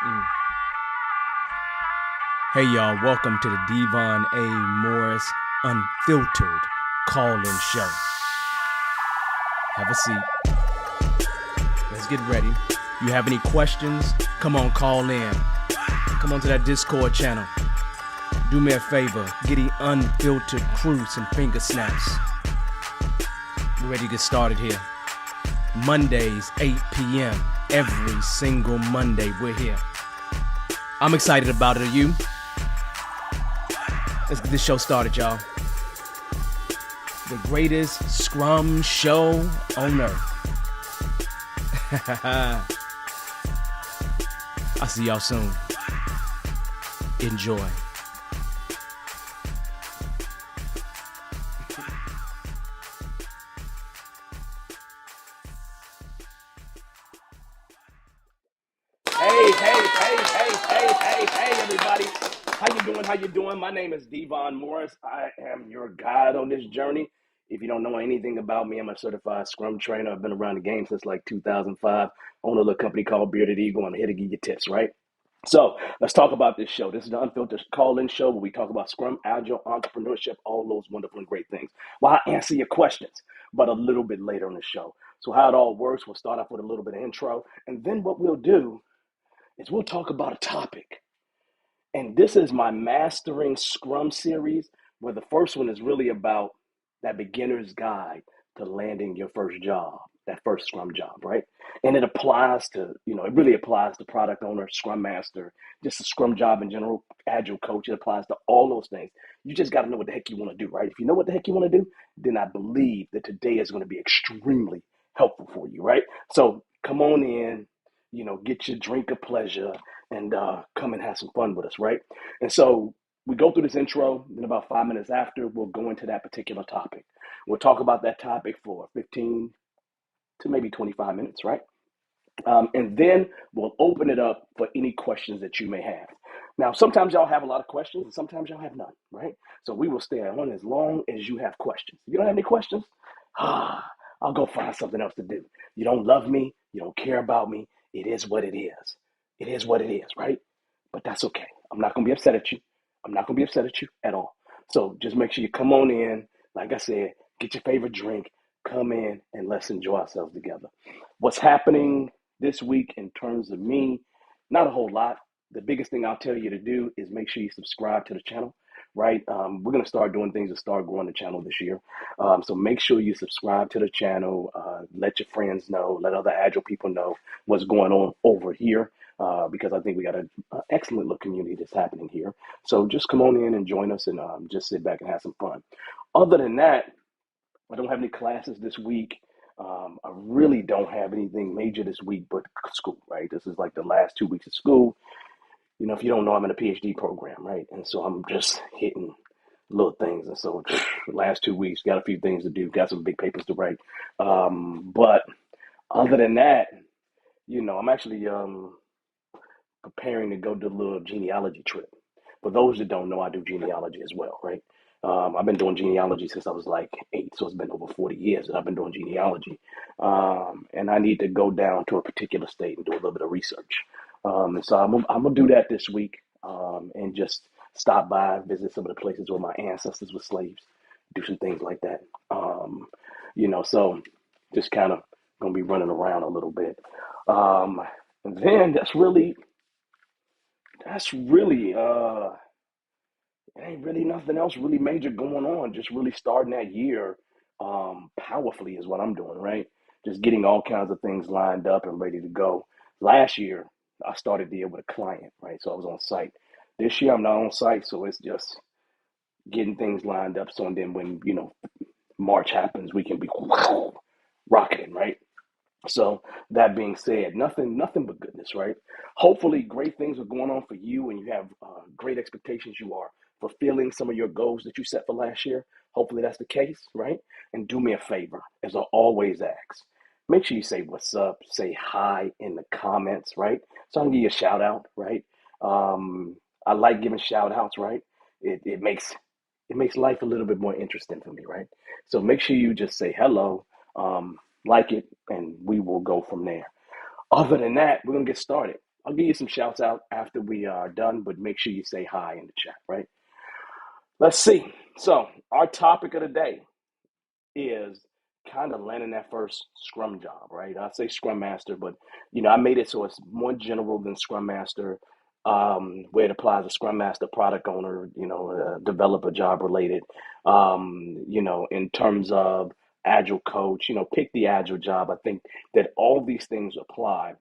Mm. Hey y'all, welcome to the Devon A. Morris Unfiltered Call-In Show. Have a seat. Let's get ready. You have any questions? Come on, call in. Come on to that Discord channel. Do me a favor, get the unfiltered crew some finger snaps. We're ready to get started here. Mondays, 8 p.m. Every single Monday, we're here. I'm excited about it. Are you? Let's get this show started, y'all. The greatest Scrum show on earth. I'll see y'all soon. Enjoy. Hey, everybody. How you doing? My name is Devon Morris. I am your guide on this journey. If you don't know anything about me, I'm a certified Scrum trainer. I've been around the game since like 2005. Own a little company called Bearded Eagle. I'm here to give you tips, right? So let's talk about this show. This is the Unfiltered Call-In Show where we talk about Scrum, Agile, entrepreneurship, all those wonderful and great things. Well, I answer your questions, but a little bit later on the show. So how it all works, we'll start off with a little bit of intro, and then what we'll do is we'll talk about a topic. And this is my Mastering Scrum series, where the first one is really about that beginner's guide to landing your first job, that first Scrum job, right? And it applies to, it really applies to product owner, Scrum Master, just a Scrum job in general, Agile coach. It applies to all those things. You just got to know what the heck you want to do, right? If you know what the heck you want to do, then I believe that today is going to be extremely helpful for you, right? So come on in, get your drink of pleasure and come and have some fun with us, right? And so we go through this intro, then about 5 minutes after, we'll go into that particular topic. We'll talk about that topic for 15 to maybe 25 minutes, right? And then we'll open it up for any questions that you may have. Now, sometimes y'all have a lot of questions, and sometimes y'all have none, right? So we will stay on as long as you have questions. If you don't have any questions, I'll go find something else to do. You don't love me, you don't care about me. It is what it is. It is what it is, right? But that's okay. I'm not going to be upset at you. I'm not going to be upset at you at all. So just make sure you come on in. Like I said, get your favorite drink, come in, and let's enjoy ourselves together. What's happening this week in terms of me? Not a whole lot. The biggest thing I'll tell you to do is make sure you subscribe to the channel, right? We're going to start doing things to start growing the channel this year. So make sure you subscribe to the channel, let your friends know, let other Agile people know what's going on over here. Because I think we got an excellent little community that's happening here. So just come on in and join us and just sit back and have some fun. Other than that, I don't have any classes this week. I really don't have anything major this week but school, right? This is like the last 2 weeks of school. If you don't know, I'm in a PhD program, right? And so I'm just hitting little things. And so last 2 weeks, got a few things to do, got some big papers to write. But other than that, I'm actually preparing to go do a little genealogy trip. For those that don't know, I do genealogy as well, right? I've been doing genealogy since I was like 8, so it's been over 40 years that I've been doing genealogy. And I need to go down to a particular state and do a little bit of research. And so I'm going to do that this week and just stop by, visit some of the places where my ancestors were slaves, do some things like that. So just kind of going to be running around a little bit. And then that's really it ain't really nothing else really major going on. Just really starting that year powerfully is what I'm doing, right? Just getting all kinds of things lined up and ready to go. Last year I started the year with a client, right? So I was on site. This year I'm not on site, so it's just getting things lined up. So and then when March happens, we can be rocketing, right? So that being said, nothing but goodness, right? Hopefully, great things are going on for you, and you have great expectations. You are fulfilling some of your goals that you set for last year. Hopefully, that's the case, right? And do me a favor, as I always ask, make sure you say what's up, say hi in the comments, right? So I can give you a shout out, right? I like giving shout outs, right? It makes life a little bit more interesting for me, right? So make sure you just say hello. Like it, and we will go from there. Other than that, we're gonna get started. I'll give you some shouts out after we are done, but make sure you say hi in the chat, right? Let's see. So, our topic of the day is kind of landing that first Scrum job, right? I say Scrum Master, but I made it so it's more general than Scrum Master, where it applies to Scrum Master, product owner, developer, job related. In terms of Agile coach, pick the Agile job. I think that all these things apply,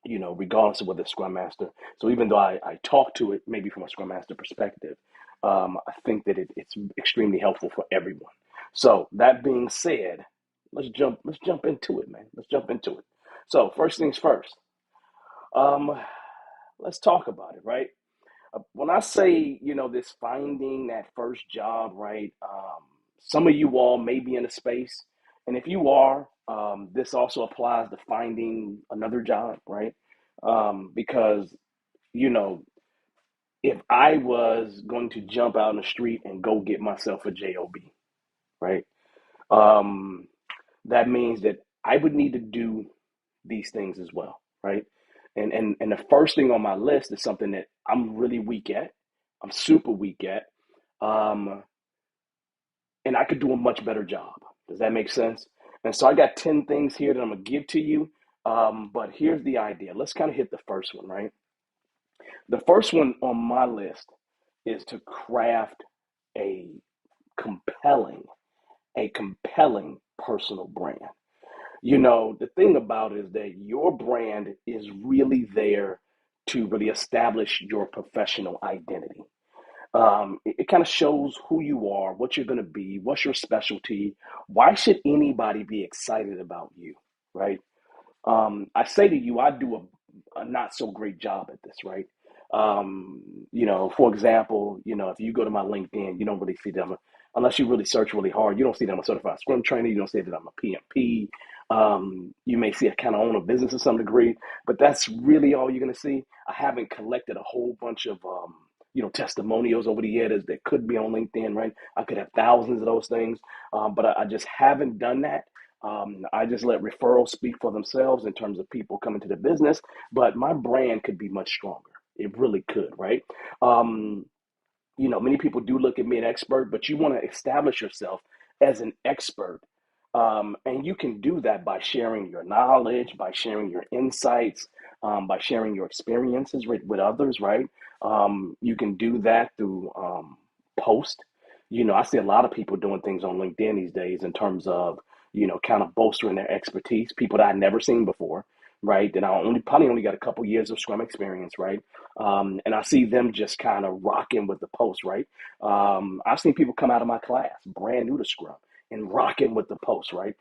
regardless of whether it's Scrum Master. So even though I talk to it maybe from a Scrum Master perspective, I think that it's extremely helpful for everyone. So that being said, let's jump into it, man. Let's jump into it. So first things first, um, let's talk about it, right? When I say, this finding that first job, right? Some of you all may be in a space, and if you are, this also applies to finding another job, right? Because, you know, if I was going to jump out in the street and go get myself a job, right? Um, that means that I would need to do these things as well, right? And the first thing on my list is something that I'm really weak at. I'm super weak at, um, and I could do a much better job. Does that make sense? And so I got 10 things here that I'm gonna give to you. But here's the idea. Let's kind of hit the first one, right? The first one on my list is to craft a compelling, a compelling personal brand. The thing about it is that your brand is really there to really establish your professional identity. It kind of shows who you are, what you're going to be, what's your specialty. Why should anybody be excited about you, right? I say to you, I do a not so great job at this, right? For example, if you go to my LinkedIn, you don't really see them unless you really search really hard. You don't see them a certified Scrum trainer. You don't see that I'm a PMP. You may see I kind of own a business to some degree, but that's really all you're going to see. I haven't collected a whole bunch of testimonials over the years that could be on LinkedIn, right? I could have thousands of those things, but I just haven't done that. I just let referrals speak for themselves in terms of people coming to the business, but my brand could be much stronger. It really could, right? Um, Many people do look at me an expert, but you want to establish yourself as an expert. And you can do that by sharing your knowledge, by sharing your insights, by sharing your experiences with others, right? You can do that through post. I see a lot of people doing things on LinkedIn these days in terms of, kind of bolstering their expertise, people that I've never seen before, right? That I probably only got a couple years of Scrum experience, right? And I see them just kind of rocking with the post, right? I've seen people come out of my class, brand new to Scrum, and rocking with the post, right?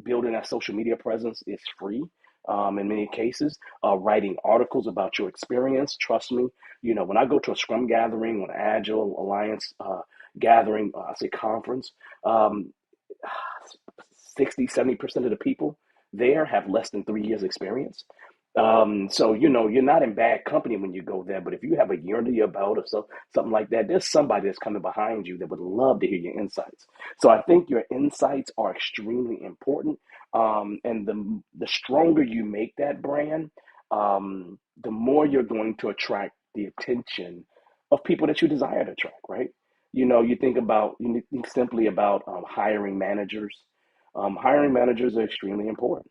Building that social media presence is free. In many cases, writing articles about your experience. Trust me, when I go to a Scrum gathering, an Agile Alliance gathering, I say conference, um, 60, 70% of the people there have less than 3 years experience. So you're not in bad company when you go there, but if you have a year under your belt or something like that, there's somebody that's coming behind you that would love to hear your insights. So I think your insights are extremely important. And the stronger you make that brand, the more you're going to attract the attention of people that you desire to attract, right? You think simply about hiring managers. Hiring managers are extremely important,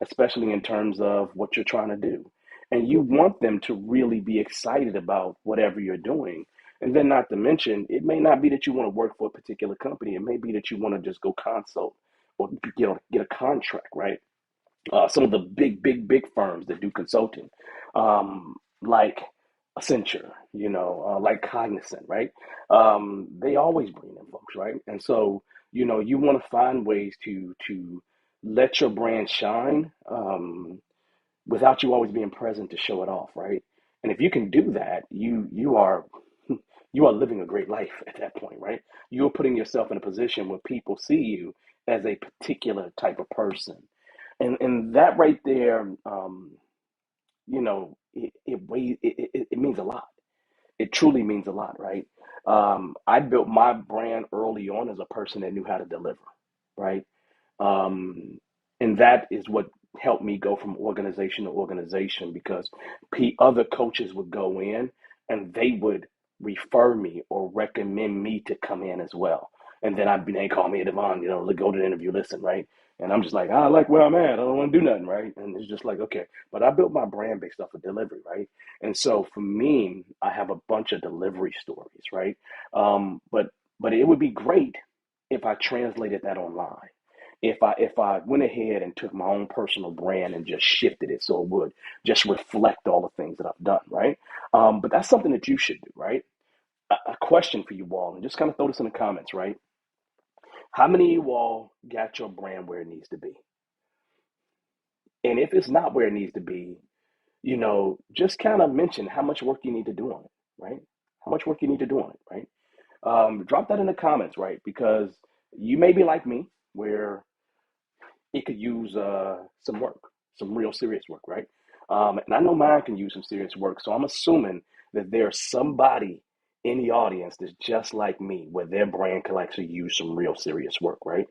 especially in terms of what you're trying to do. And you want them to really be excited about whatever you're doing. And then, not to mention, it may not be that you want to work for a particular company. It may be that you want to just go consult or get a contract, right? Some of the big firms that do consulting, like Accenture, like Cognizant, right? They always bring in folks, right? And so, you want to find ways to let your brand shine, without you always being present to show it off, right? And if you can do that, you are you are living a great life at that point, right? You're putting yourself in a position where people see you as a particular type of person, and that right there, it means a lot. It truly means a lot, right? I built my brand early on as a person that knew how to deliver, right? Um, and that is what helped me go from organization to organization because other coaches would go in and they would refer me or recommend me to come in as well. And then they call me Devon, go to the interview, listen, right? And I'm just like, I like where I'm at. I don't want to do nothing, right? And it's just like, okay. But I built my brand based off of delivery, right? And so for me, I have a bunch of delivery stories, right? But it would be great if I translated that online. If I went ahead and took my own personal brand and just shifted it so it would just reflect all the things that I've done, right? But that's something that you should do, right? A question for you all, and just kind of throw this in the comments, right? How many of you all got your brand where it needs to be? And if it's not where it needs to be, just kind of mention how much work you need to do on it, right? How much work you need to do on it, right? Drop that in the comments, right? Because you may be like me, where it could use some work, some real serious work, right? And I know mine can use some serious work. So I'm assuming that there's somebody in the audience that's just like me, where their brand can actually use some real serious work, right?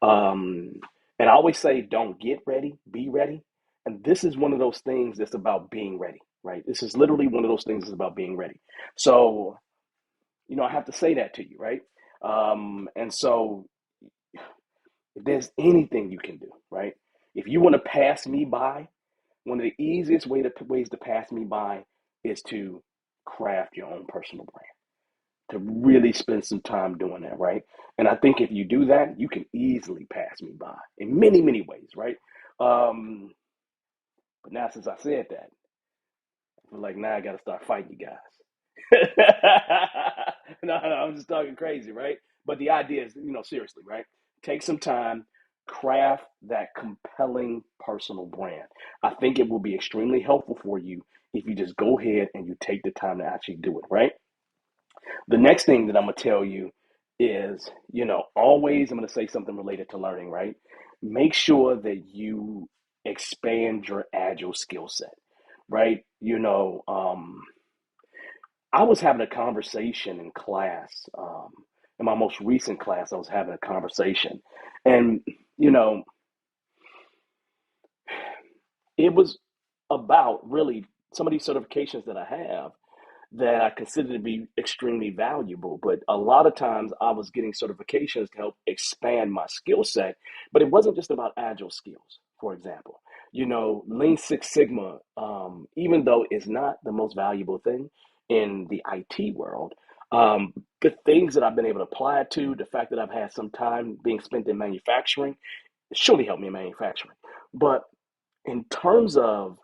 Um, and I always say, don't get ready, be ready. And this is one of those things that's about being ready, right? This is literally one of those things that's about being ready. So, I have to say that to you, right? And so if there's anything you can do, right? If you want to pass me by, one of the easiest ways to pass me by is to craft your own personal brand, to really spend some time doing that, right? And I think if you do that, you can easily pass me by in many, many ways, right? Um, but now, since I said that, I feel like now I got to start fighting you guys. No, I'm just talking crazy, right? But the idea is, seriously, right? Take some time, craft that compelling personal brand. I think it will be extremely helpful for you if you just go ahead and you take the time to actually do it, right? The next thing that I'm going to tell you is, always I'm going to say something related to learning, right? Make sure that you expand your agile skill set, right? I was having a conversation in class. In my most recent class, I was having a conversation. And, you know, it was about really some of these certifications that I have that I consider to be extremely valuable. But a lot of times I was getting certifications to help expand my skill set, but it wasn't just about agile skills, for example. Lean Six Sigma, even though it's not the most valuable thing in the IT world, the things that I've been able to apply it to, the fact that I've had some time being spent in manufacturing, it surely helped me in manufacturing. But in terms of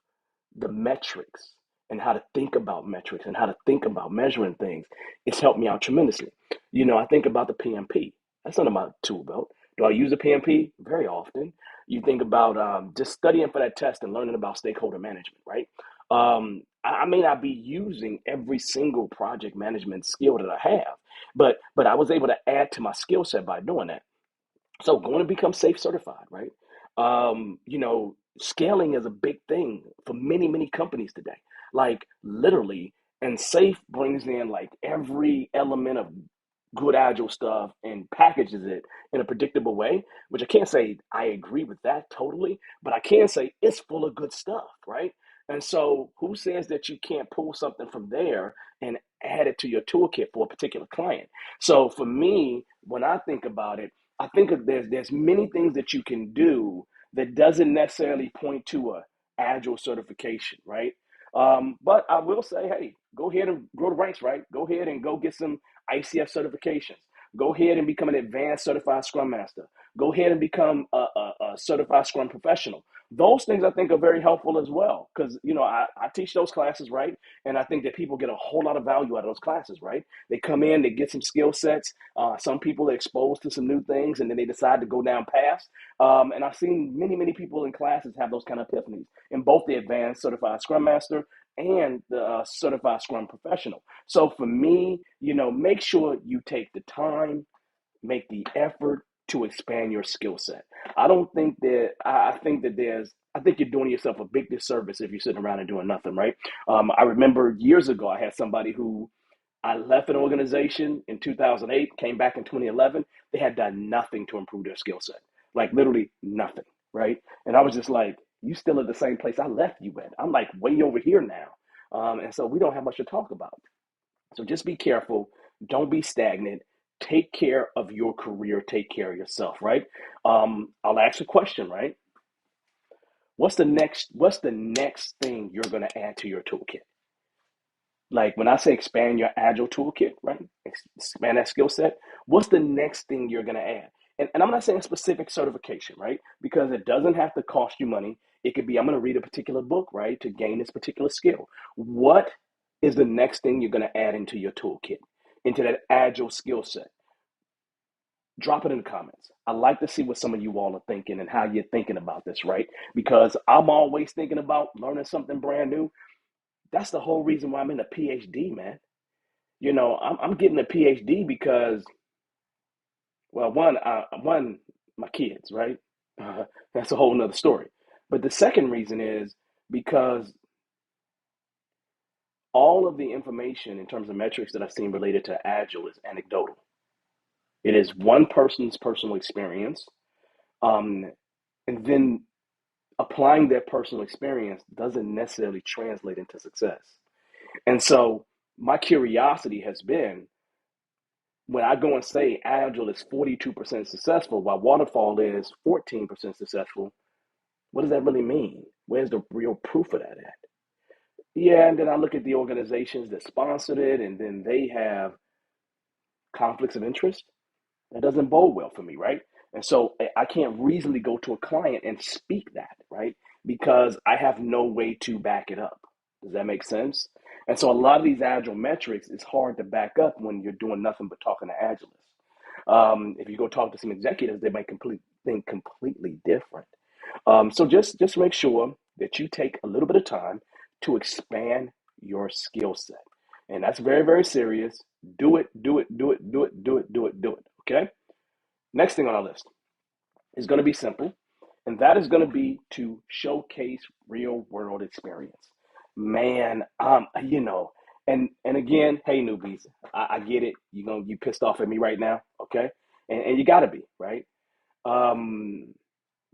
the metrics and how to think about metrics and how to think about measuring things, it's helped me out tremendously. I think about the PMP. That's under my tool belt. Do I use the PMP? Very often. You think about just studying for that test and learning about stakeholder management, right? I may not be using every single project management skill that I have, but I was able to add to my skill set by doing that. So going to become safe certified, right? Scaling is a big thing for many, many companies today. Like literally, and safe brings in like every element of good agile stuff and packages it in a predictable way, which I can't say I agree with that totally, but I can say it's full of good stuff, right? And so who says that you can't pull something from there and add it to your toolkit for a particular client? So for me, when I think about it, I think there's many things that you can do that doesn't necessarily point to a agile certification, right? But I will say, hey, go ahead and grow the ranks, right? Go ahead and go get some ICF certifications. Go ahead and become an advanced certified Scrum Master. Go ahead and become a certified Scrum professional. Those things I think are very helpful as well because I teach those classes, right? And I think that people get a whole lot of value out of those classes, right? They come in, they get some skill sets. Some people are exposed to some new things, and then they decide to go down paths. And I've seen many, many people in classes have those kind of epiphanies in both the advanced certified Scrum Master and the certified Scrum professional. So for me, make sure you take the time, make the effort to expand your skill set. I don't think that I think that I think you're doing yourself a big disservice if you're sitting around and doing nothing, right? I remember years ago I had somebody who I left an organization in 2008, came back in 2011. They had done nothing to improve their skill set, like literally nothing, right? And I was just like, You still at the same place I left you at. I'm like way over here now. And so we don't have much to talk about. So just be careful. Don't be stagnant. Take care of your career. Take care of yourself, right? I'll ask a question, right? What's the next thing you're going to add to your toolkit? Like when I say expand your Agile toolkit, right? Expand that skill set. What's the next thing you're going to add? And I'm not saying a specific certification, right? Because it doesn't have to cost you money. It could be I'm going to read a particular book, right, to gain this particular skill. What is the next thing you're going to add into your toolkit, into that Agile skill set? Drop it in the comments. I like to see what some of you all are thinking and how you're thinking about this, right? Because I'm always thinking about learning something brand new. That's the whole reason why I'm in a PhD, man. I'm getting a PhD because, well, one, my kids, right? That's a whole nother story. But the second reason is because all of the information in terms of metrics that I've seen related to Agile is anecdotal. It is one person's personal experience, um, and then applying their personal experience doesn't necessarily translate into success. And so my curiosity has been when I go and say Agile is 42% successful while Waterfall is 14% successful, what does that really mean? Where's the real proof of that at? Yeah, and then I look at the organizations that sponsored it, and then they have conflicts of interest. That doesn't bode well for me, right? And so I can't reasonably go to a client and speak that, right? Because I have no way to back it up. Does that make sense? And so a lot of these Agile metrics is hard to back up when you're doing nothing but talking to Agilists. If you go talk to some executives, they might think completely different. So just make sure that you take a little bit of time to expand your skill set. And that's very, very serious. Do it, do it, do it, do it, do it, do it, do it. Okay? Next thing on our list is going to be simple, and that is going to be to showcase real world experience. Man, and again, hey newbies, I get it. You pissed off at me right now, okay? And you got to be right. Um,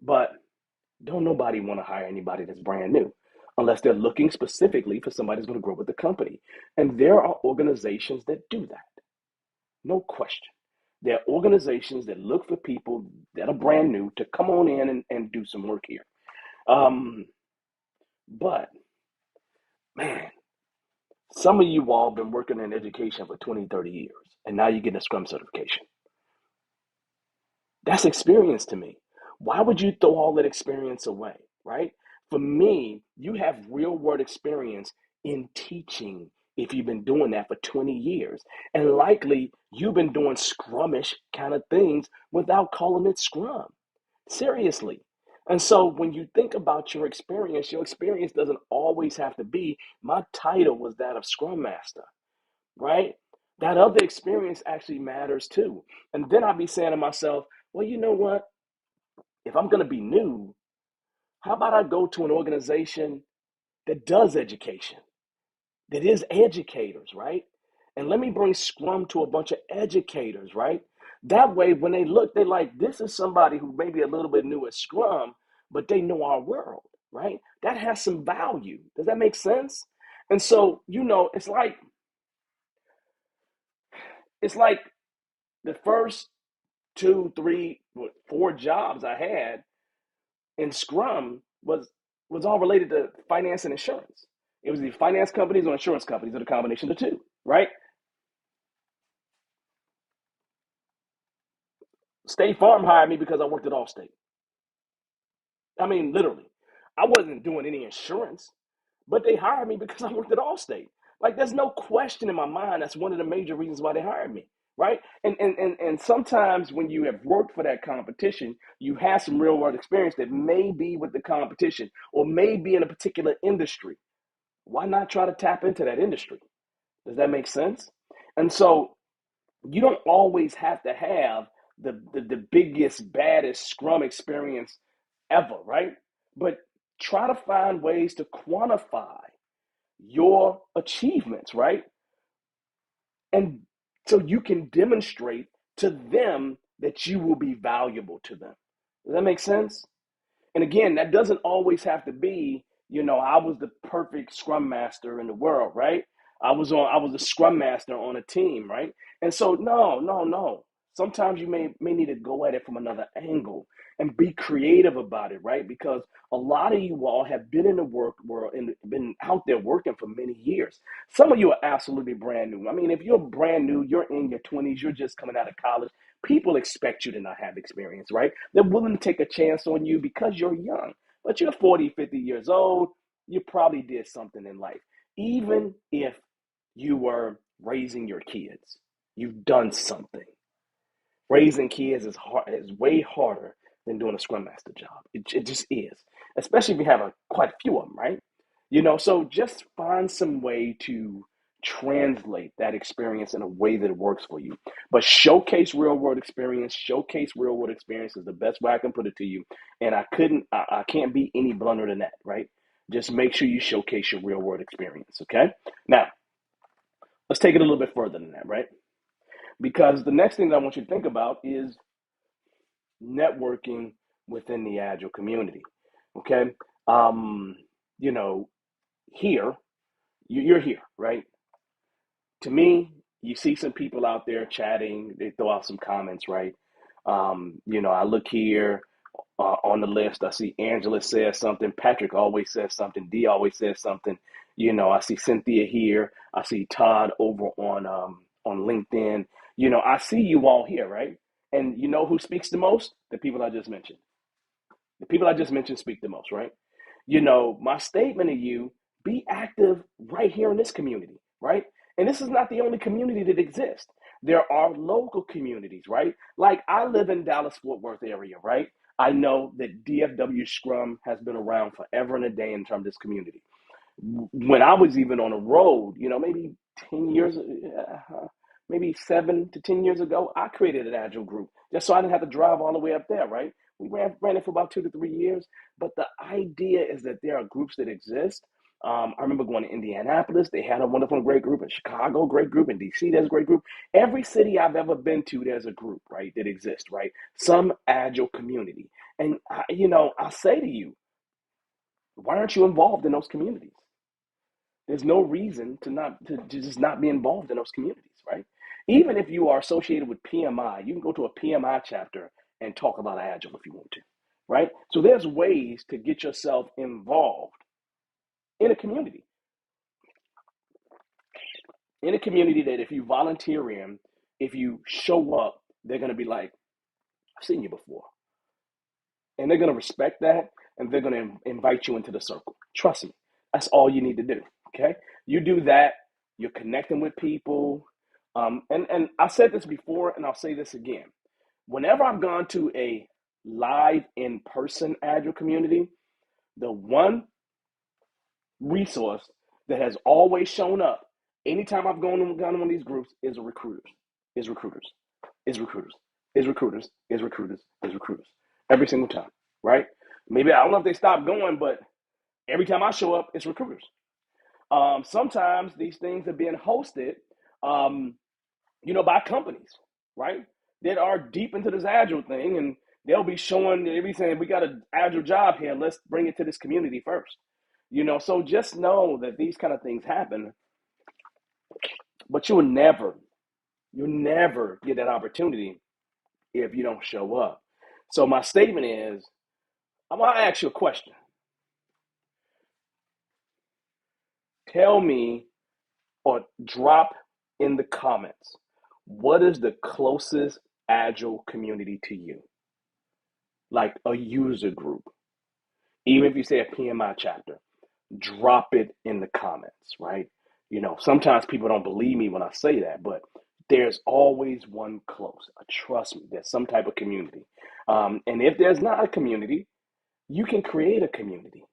but don't nobody want to hire anybody that's brand new unless they're looking specifically for somebody who's going to grow with the company. And there are organizations that do that, no question. There are organizations that look for people that are brand new to come on in and do some work here. Um, but man, some of you all been working in education for 20, 30 years, and now you get a Scrum certification. That's experience to me. Why would you throw all that experience away, right? For me, you have real world experience in teaching if you've been doing that for 20 years. And likely you've been doing scrummish kind of things without calling it Scrum. Seriously. And so when you think about your experience doesn't always have to be, my title was that of Scrum Master, right? That other experience actually matters too. And then I'd be saying to myself, well, you know what? If I'm going to be new, how about I go to an organization that does education, that is educators, right? And let me bring Scrum to a bunch of educators, right? That way, when they look, they like, this is somebody who may be a little bit new at Scrum, but they know our world, right? That has some value. Does that make sense? And so, it's like the first two, three, four jobs I had in Scrum was all related to finance and insurance. It was the finance companies or insurance companies, or the combination of the two, right? State Farm hired me because I worked at Allstate. I mean, literally. I wasn't doing any insurance, but they hired me because I worked at Allstate. Like, there's no question in my mind. That's one of the major reasons why they hired me, right? And sometimes when you have worked for that competition, you have some real world experience that may be with the competition or may be in a particular industry. Why not try to tap into that industry? Does that make sense? And so you don't always have to have the biggest, baddest Scrum experience ever, right? But try to find ways to quantify your achievements, right? And so you can demonstrate to them that you will be valuable to them. Does that make sense? And again, that doesn't always have to be, I was the perfect Scrum Master in the world, right? I was a Scrum Master on a team, right? And so no, no, no. Sometimes you may need to go at it from another angle and be creative about it, right? Because a lot of you all have been in the work world and been out there working for many years. Some of you are absolutely brand new. I mean, if you're brand new, you're in your 20s, you're just coming out of college, people expect you to not have experience, right? They're willing to take a chance on you because you're young. But you're 40, 50 years old, you probably did something in life. Even if you were raising your kids, you've done something. Raising kids is way harder than doing a Scrum Master job. It just is, especially if you have quite a few of them, right? So just find some way to translate that experience in a way that works for you. But showcase real world experience. Showcase real world experience is the best way I can put it to you. And I can't be any blunter than that, right? Just make sure you showcase your real world experience. Okay. Now let's take it a little bit further than that, right? Because the next thing that I want you to think about is networking within the Agile community. Okay. Um, you know, here, you're here, right? To me, you see some people out there chatting, they throw out some comments, right? I look here on the list, I see Angela says something, Patrick always says something, D always says something. I see Cynthia here, I see Todd over on LinkedIn. I see you all here, right? And you know who speaks the most? The people I just mentioned. The people I just mentioned speak the most, right? My statement to you, be active right here in this community, right? And this is not the only community that exists. There are local communities, right? Like I live in Dallas Fort Worth area, right? I know that DFW Scrum has been around forever and a day in terms of this community. When I was even on a road, maybe 10 years, maybe 7 to 10 years ago, I created an Agile group just so I didn't have to drive all the way up there, right? We ran it for about 2 to 3 years. But the idea is that there are groups that exist. I remember going to Indianapolis. They had a wonderful, great group. In Chicago, great group. In DC, there's a great group. Every city I've ever been to, there's a group, right, that exists, right? Some Agile community. And, I say to you, why aren't you involved in those communities? There's no reason to just not be involved in those communities, right? Even if you are associated with PMI, you can go to a PMI chapter and talk about Agile if you want to, right? So there's ways to get yourself involved in a community, that if you volunteer in, if you show up, they're going to be like, I've seen you before. And they're going to respect that, and they're going to invite you into the circle. Trust me, that's all you need to do. Okay, you do that, you're connecting with people. And I said this before, and I'll say this again. Whenever I've gone to a live in-person Agile community, the one resource that has always shown up anytime I've gone to one of these groups is recruiters, is recruiters, is recruiters, is recruiters, is recruiters, is recruiters. Every single time, right? Maybe I don't know if they stopped going, but every time I show up, it's recruiters. Sometimes these things are being hosted, um, by companies, right? That are deep into this Agile thing, and they'll be saying, we got an Agile job here. Let's bring it to this community first. So just know that these kind of things happen, but you'll never get that opportunity if you don't show up. So my statement is, I'm gonna ask you a question. Tell me or drop in the comments, what is the closest Agile community to you? Like a user group. Even if you say a PMI chapter, drop it in the comments, right? Sometimes people don't believe me when I say that, but there's always one close. Trust me, there's some type of community. And if there's not a community, you can create a community.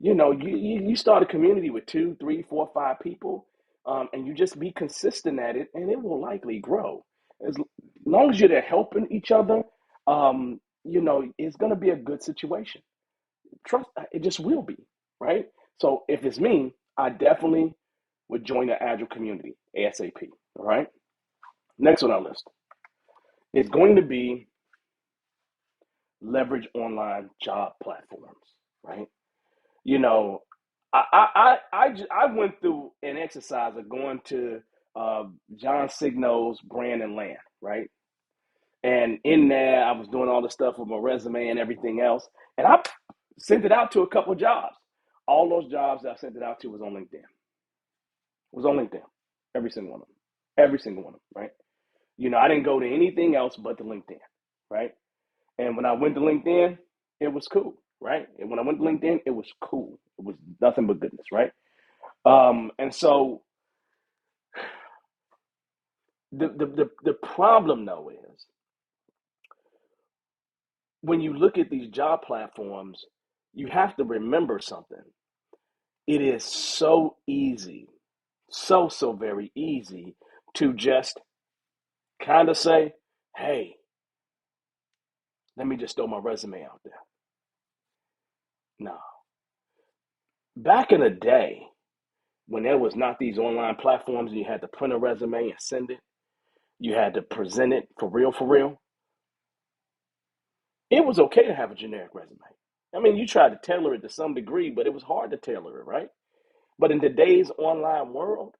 You start a community with 2, 3, 4, 5 people, and you just be consistent at it, and it will likely grow. As long as you're there helping each other, it's going to be a good situation. Trust, it just will be, right? So if it's me, I definitely would join the Agile community ASAP. All right. Next on our list is going to be leverage online job platforms, right? You know, I went through an exercise of going to John Signal's Brand and Land, right? And in there, I was doing all the stuff with my resume and everything else, and I sent it out to a couple of jobs. All those jobs that I sent it out to was on LinkedIn. Was on LinkedIn, every single one of them, every single one of them, right? I didn't go to anything else but the LinkedIn, right? And when I went to LinkedIn, it was cool, right? And when I went to LinkedIn, it was cool. It was nothing but goodness, right? And so the problem though is when you look at these job platforms, you have to remember something. It is so easy, so very easy to just kind of say, hey, let me just throw my resume out there. No. Back in the day, when there was not these online platforms and you had to print a resume and send it, you had to present it for real, it was okay to have a generic resume. I mean, you tried to tailor it to some degree, but it was hard to tailor it, right? But in today's online world,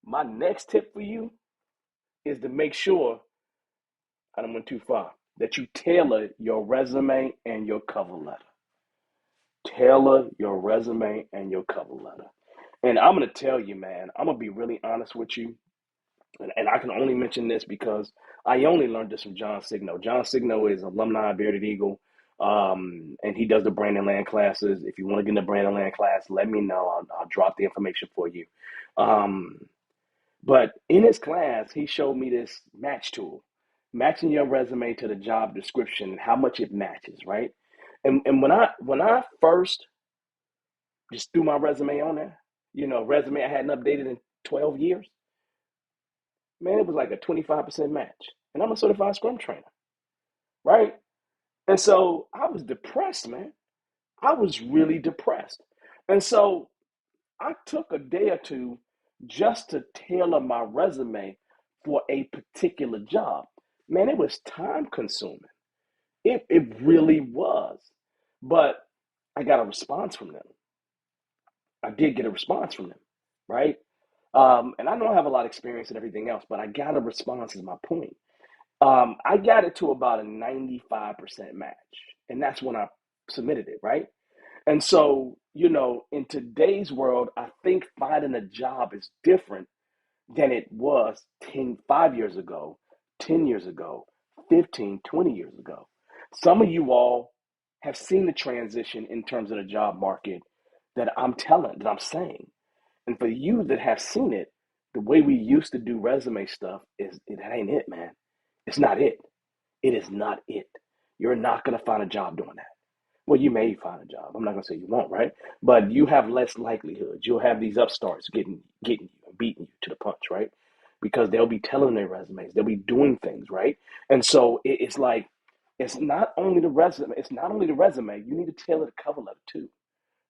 my next tip for you is to make sure, I don't went too far, that you tailor your resume and your cover letter. Tailor your resume and your cover letter. And I'm going to tell you, man, I'm going to be really honest with you. And I can only mention this because I only learned this from John Signal. John Signal is alumni of Bearded Eagle, and he does the Brandon Land classes. If you want to get in the Brandon Land class, let me know. I'll drop the information for you. Um, but in his class, he showed me this match tool, matching your resume to the job description and how much it matches, right? And when I first just threw my resume on there, resume I hadn't updated in 12 years, man, it was like a 25% match. And I'm a certified Scrum trainer, right? And so I was depressed, man. I was really depressed. And so I took a day or two just to tailor my resume for a particular job. Man, it was time consuming. It really was. But I got a response from them. I did get a response from them, right? And I know I have a lot of experience and everything else, but I got a response is my point. I got it to about a 95% match, and that's when I submitted it, right? And so, in today's world, I think finding a job is different than it was 5 years ago, 10 years ago, 15, 20 years ago. Some of you all have seen the transition in terms of the job market that I'm saying. And for you that have seen it, the way we used to do resume stuff that ain't it, man. It's not it. It is not it. You're not going to find a job doing that. Well, you may find a job. I'm not going to say you won't, right? But you have less likelihood. You'll have these upstarts getting you and beating you to the punch, right? Because they'll be telling their resumes. They'll be doing things, right? And so it's like it's not only the resume. It's not only the resume. You need to tailor the cover letter too,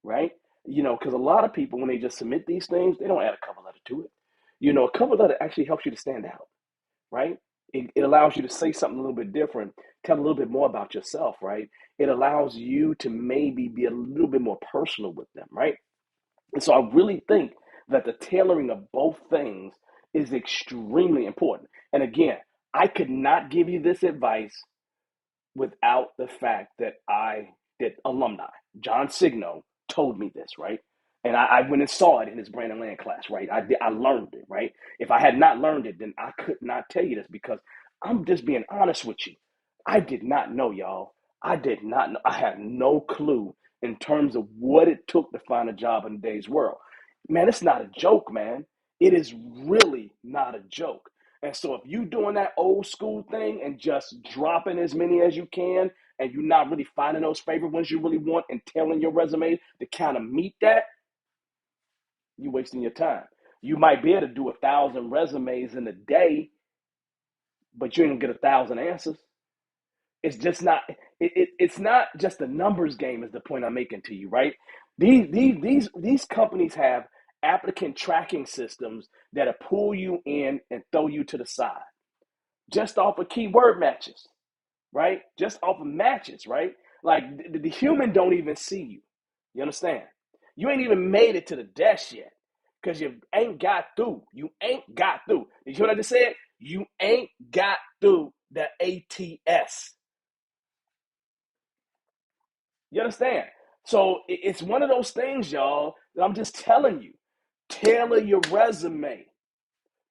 right? Because a lot of people when they just submit these things, they don't add a cover letter to it. A cover letter actually helps you to stand out, right? It allows you to say something a little bit different, tell a little bit more about yourself, right? It allows you to maybe be a little bit more personal with them, right? And so I really think that the tailoring of both things is extremely important. And again, I could not give you this advice without the fact that alumni, John Signo, told me this, right? And I went and saw it in his Brand and Land class, right? I learned it, right? If I had not learned it, then I could not tell you this because I'm just being honest with you. I did not know, y'all. I did not know. I had no clue in terms of what it took to find a job in today's world. Man, it's not a joke, man. It is really not a joke. And so if you doing that old school thing and just dropping as many as you can, and you're not really finding those favorite ones you really want and tailoring your resume to kind of meet that, you're wasting your time. You might be able to do 1,000 resumes in a day, but you ain't gonna get 1,000 answers. It's just not. It's not just a numbers game. Is the point I'm making to you, right? These companies have applicant tracking systems that'll pull you in and throw you to the side just off of keyword matches. right? Just off of matches, right? Like the human don't even see you. You understand? You ain't even made it to the desk yet because you ain't got through. You ain't got through. Did you hear what I just said? You ain't got through the ATS. You understand? So it's one of those things, y'all, that I'm just telling you. Tailor your resume,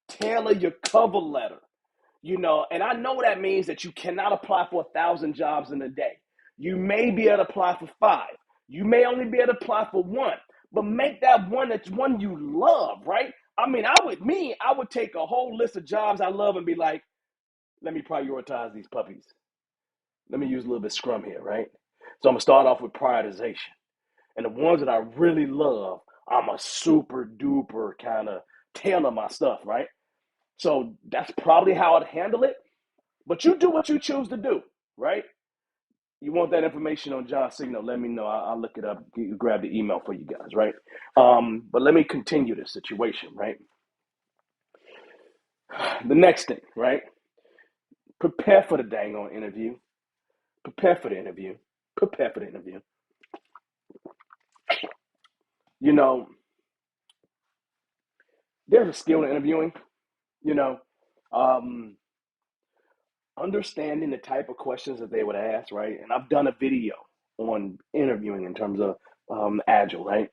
tailor your cover letter. And I know that means that you cannot apply for 1,000 jobs in a day. You may be able to apply for 5. You may only be able to apply for 1, but make that one that's one you love, right? I mean, I would take a whole list of jobs I love and be like, let me prioritize these puppies. Let me use a little bit of Scrum here, right? So I'm gonna start off with prioritization. And the ones that I really love, I'm a super duper kind of tailor my stuff, right? So that's probably how I'd handle it. But you do what you choose to do, right? You want that information on John Signal, let me know. I'll look it up, grab the email for you guys, right? But let me continue this situation, right? The next thing, right? Prepare for the dang on interview. Prepare for the interview. Prepare for the interview. You know, there's a skill in interviewing, you know, um, understanding the type of questions that they would ask, right? And I've done a video on interviewing in terms of Agile, right?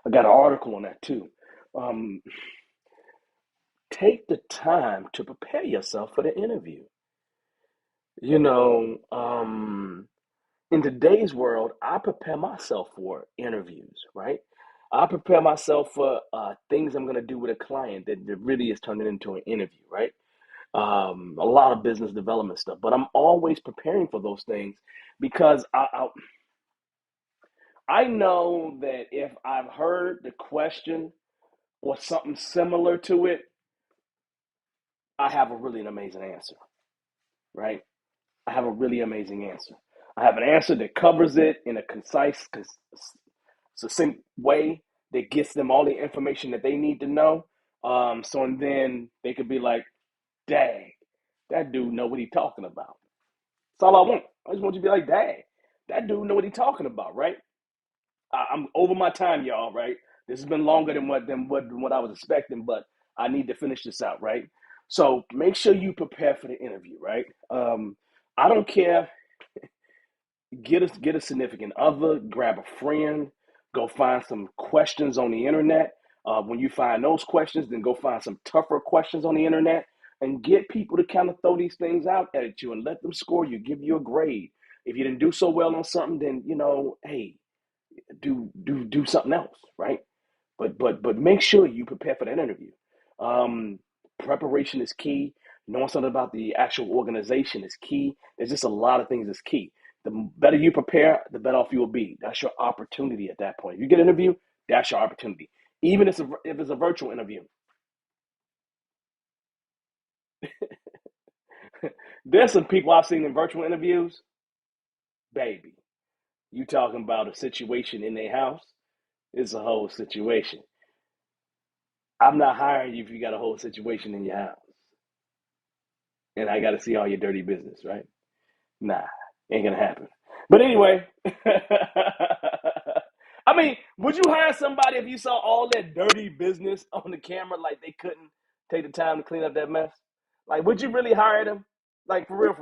I got an article on that too. Um, take the time to prepare yourself for the interview. You know, in today's world, I prepare myself for interviews, right? I prepare myself for things I'm going to do with a client that really is turning into an interview, right? A lot of business development stuff, but I'm always preparing for those things because I know that if I've heard the question or something similar to it, I have a really an amazing answer, right? I have a really amazing answer. I have an answer that covers it in a concise, succinct way that gets them all the information that they need to know. So and then they could be like, "Dang, that dude know what he's talking about." That's all I want. I just want you to be like, "Dang, that dude know what he's talking about," right? I'm over my time, y'all. Right? This has been longer than what I was expecting, but I need to finish this out, right? So make sure you prepare for the interview, right? I don't care. Get a significant other, grab a friend, go find some questions on the internet. When you find those questions, then go find some tougher questions on the internet and get people to kind of throw these things out at you and let them score you, give you a grade. If you didn't do so well on something, then hey, do something else, right? But make sure you prepare for that interview. Um, Preparation is key. Knowing something about the actual organization is key. There's just a lot of things that's key. The better you prepare, the better off you will be. That's your opportunity at that point. If you get an interview, that's your opportunity. Even if it's a virtual interview. There's some people I've seen in virtual interviews, baby. You talking about a situation in their house? It's a whole situation. I'm not hiring you if you got a whole situation in your house and I got to see all your dirty business, right? Nah, ain't gonna happen. But anyway, I mean, would you hire somebody if you saw all that dirty business on the camera, like they couldn't take the time to clean up that mess? Like, would you really hire them? Like, for real,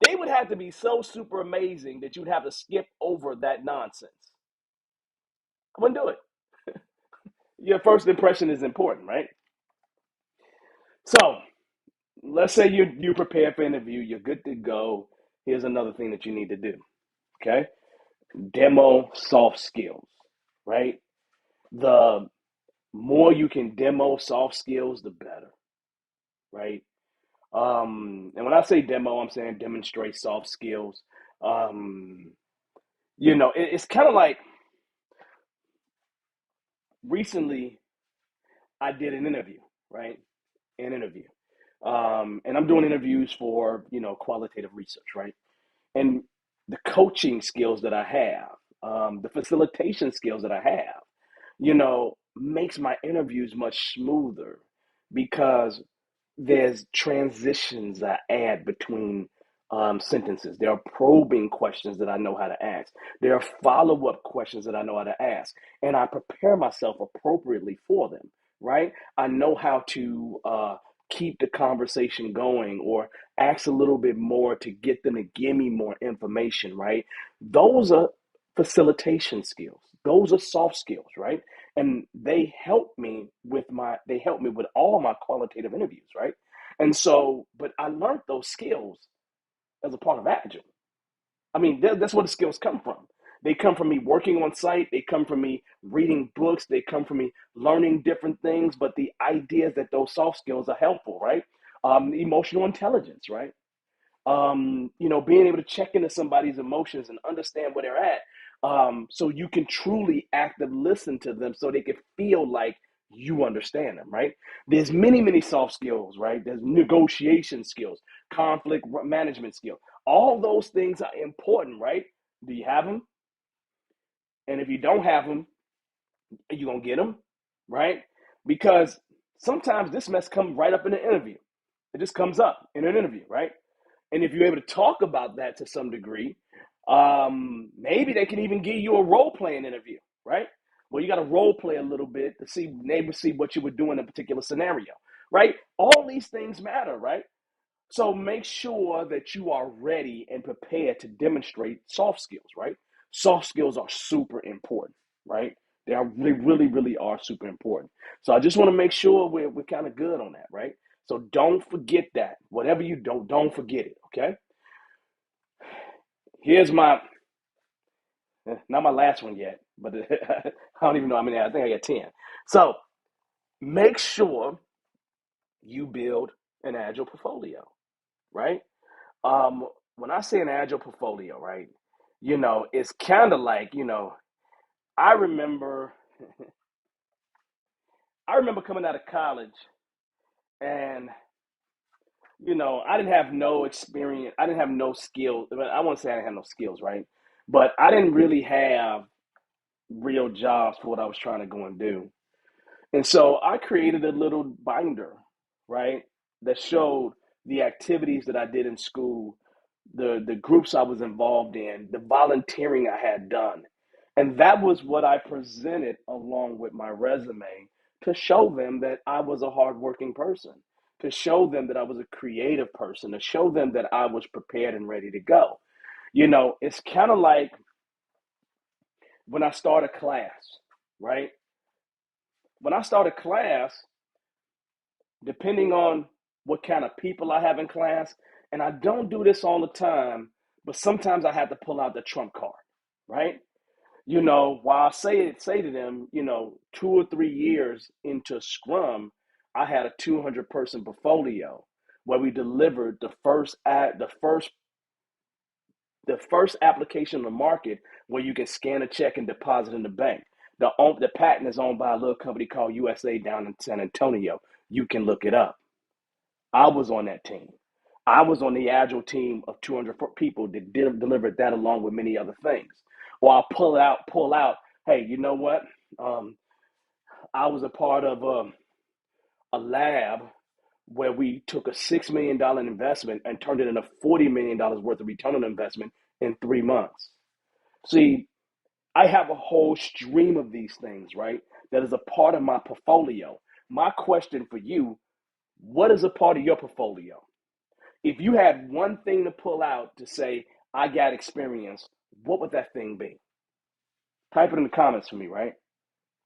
they would have to be so super amazing that you'd have to skip over that nonsense. I wouldn't do it. Your first impression is important, right? So, let's say you prepare for interview, you're good to go. Here's another thing that you need to do. Okay, demo soft skills, right? The more you can demo soft skills, the better, right? And when I say demo, I'm saying demonstrate soft skills. Um, it's kind of like recently I did an interview, right? An interview. And I'm doing interviews for, qualitative research, right? And the coaching skills that I have, the facilitation skills that I have, makes my interviews much smoother because there's transitions I add between sentences. There are probing questions that I know how to ask. There are follow-up questions that I know how to ask, and I prepare myself appropriately for them. Right? I know how to keep the conversation going, or ask a little bit more to get them to give me more information. Right? Those are facilitation skills. Those are soft skills. Right? And they help me with all my qualitative interviews. Right? And so, but I learned those skills as a part of Agile. I mean, that's where the skills come from. They come from me working on site. They come from me reading books. They come from me learning different things. But the idea is that those soft skills are helpful, right? Emotional intelligence, right? Being able to check into somebody's emotions and understand where they're at, so you can truly actively listen to them so they can feel like you understand them, right? There's many, many soft skills, right? There's negotiation skills, conflict management skills. All those things are important, right? Do you have them? And if you don't have them, you're going to get them, right? Because sometimes this mess comes right up in an interview. It just comes up in an interview, right? And if you're able to talk about that to some degree, maybe they can even give you a role playing interview, right? Well, you got to role play a little bit to see, maybe see what you would do in a particular scenario, right? All these things matter, right? So make sure that you are ready and prepared to demonstrate soft skills, right? Soft skills are super important, right? They really, really are super important. So I just want to make sure we're kind of good on that, right? So don't forget that. Whatever you don't forget it, okay? Here's my, not my last one yet, but I don't even know. I mean, I think I got 10. So make sure you build an agile portfolio, right? When I say an agile portfolio, right, it's kind of like, I remember, I remember coming out of college, and I didn't have no experience. I didn't have no skills. I won't say I didn't have no skills, right? But I didn't really have real jobs for what I was trying to go and do. And so I created a little binder, right, that showed the activities that I did in school, the groups I was involved in, the volunteering I had done. And that was what I presented along with my resume to show them that I was a hardworking person, to show them that I was a creative person, to show them that I was prepared and ready to go. It's kind of like when I start a class, right? When I start a class, depending on what kind of people I have in class, and I don't do this all the time, but sometimes I have to pull out the trump card, right? While I say to them, 2 or 3 years into Scrum, I had a 200-person portfolio where we delivered the first application on the market where you can scan a check and deposit in the bank. The patent is owned by a little company called USA down in San Antonio. You can look it up. I was on that team. I was on the Agile team of 200 people that delivered that along with many other things. Or I'll pull out. Hey, you know what? Um, I was a part of a lab where we took a $6 million investment and turned it into $40 million worth of return on investment in 3 months. See, I have a whole stream of these things, right? That is a part of my portfolio. My question for you: what is a part of your portfolio? If you had one thing to pull out to say, I got experience, what would that thing be? Type it in the comments for me, right?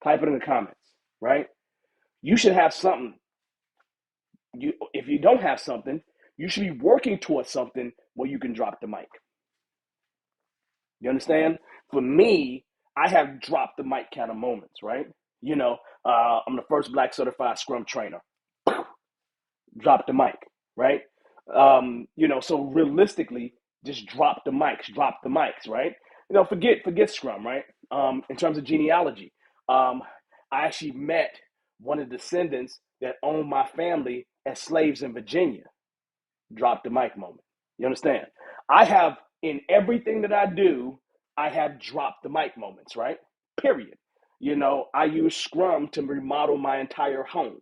Type it in the comments, right? You should have something. If you don't have something, you should be working towards something where you can drop the mic. You understand? For me, I have dropped the mic kind of moments, right? I'm the first Black certified Scrum trainer. Drop the mic, right? So realistically, just drop the mics, right? Forget Scrum, right? In terms of genealogy, I actually met one of the descendants that owned my family as slaves in Virginia. Drop the mic moment. You understand? I have, in everything that I do, I have dropped the mic moments, right? Period. I use Scrum to remodel my entire home.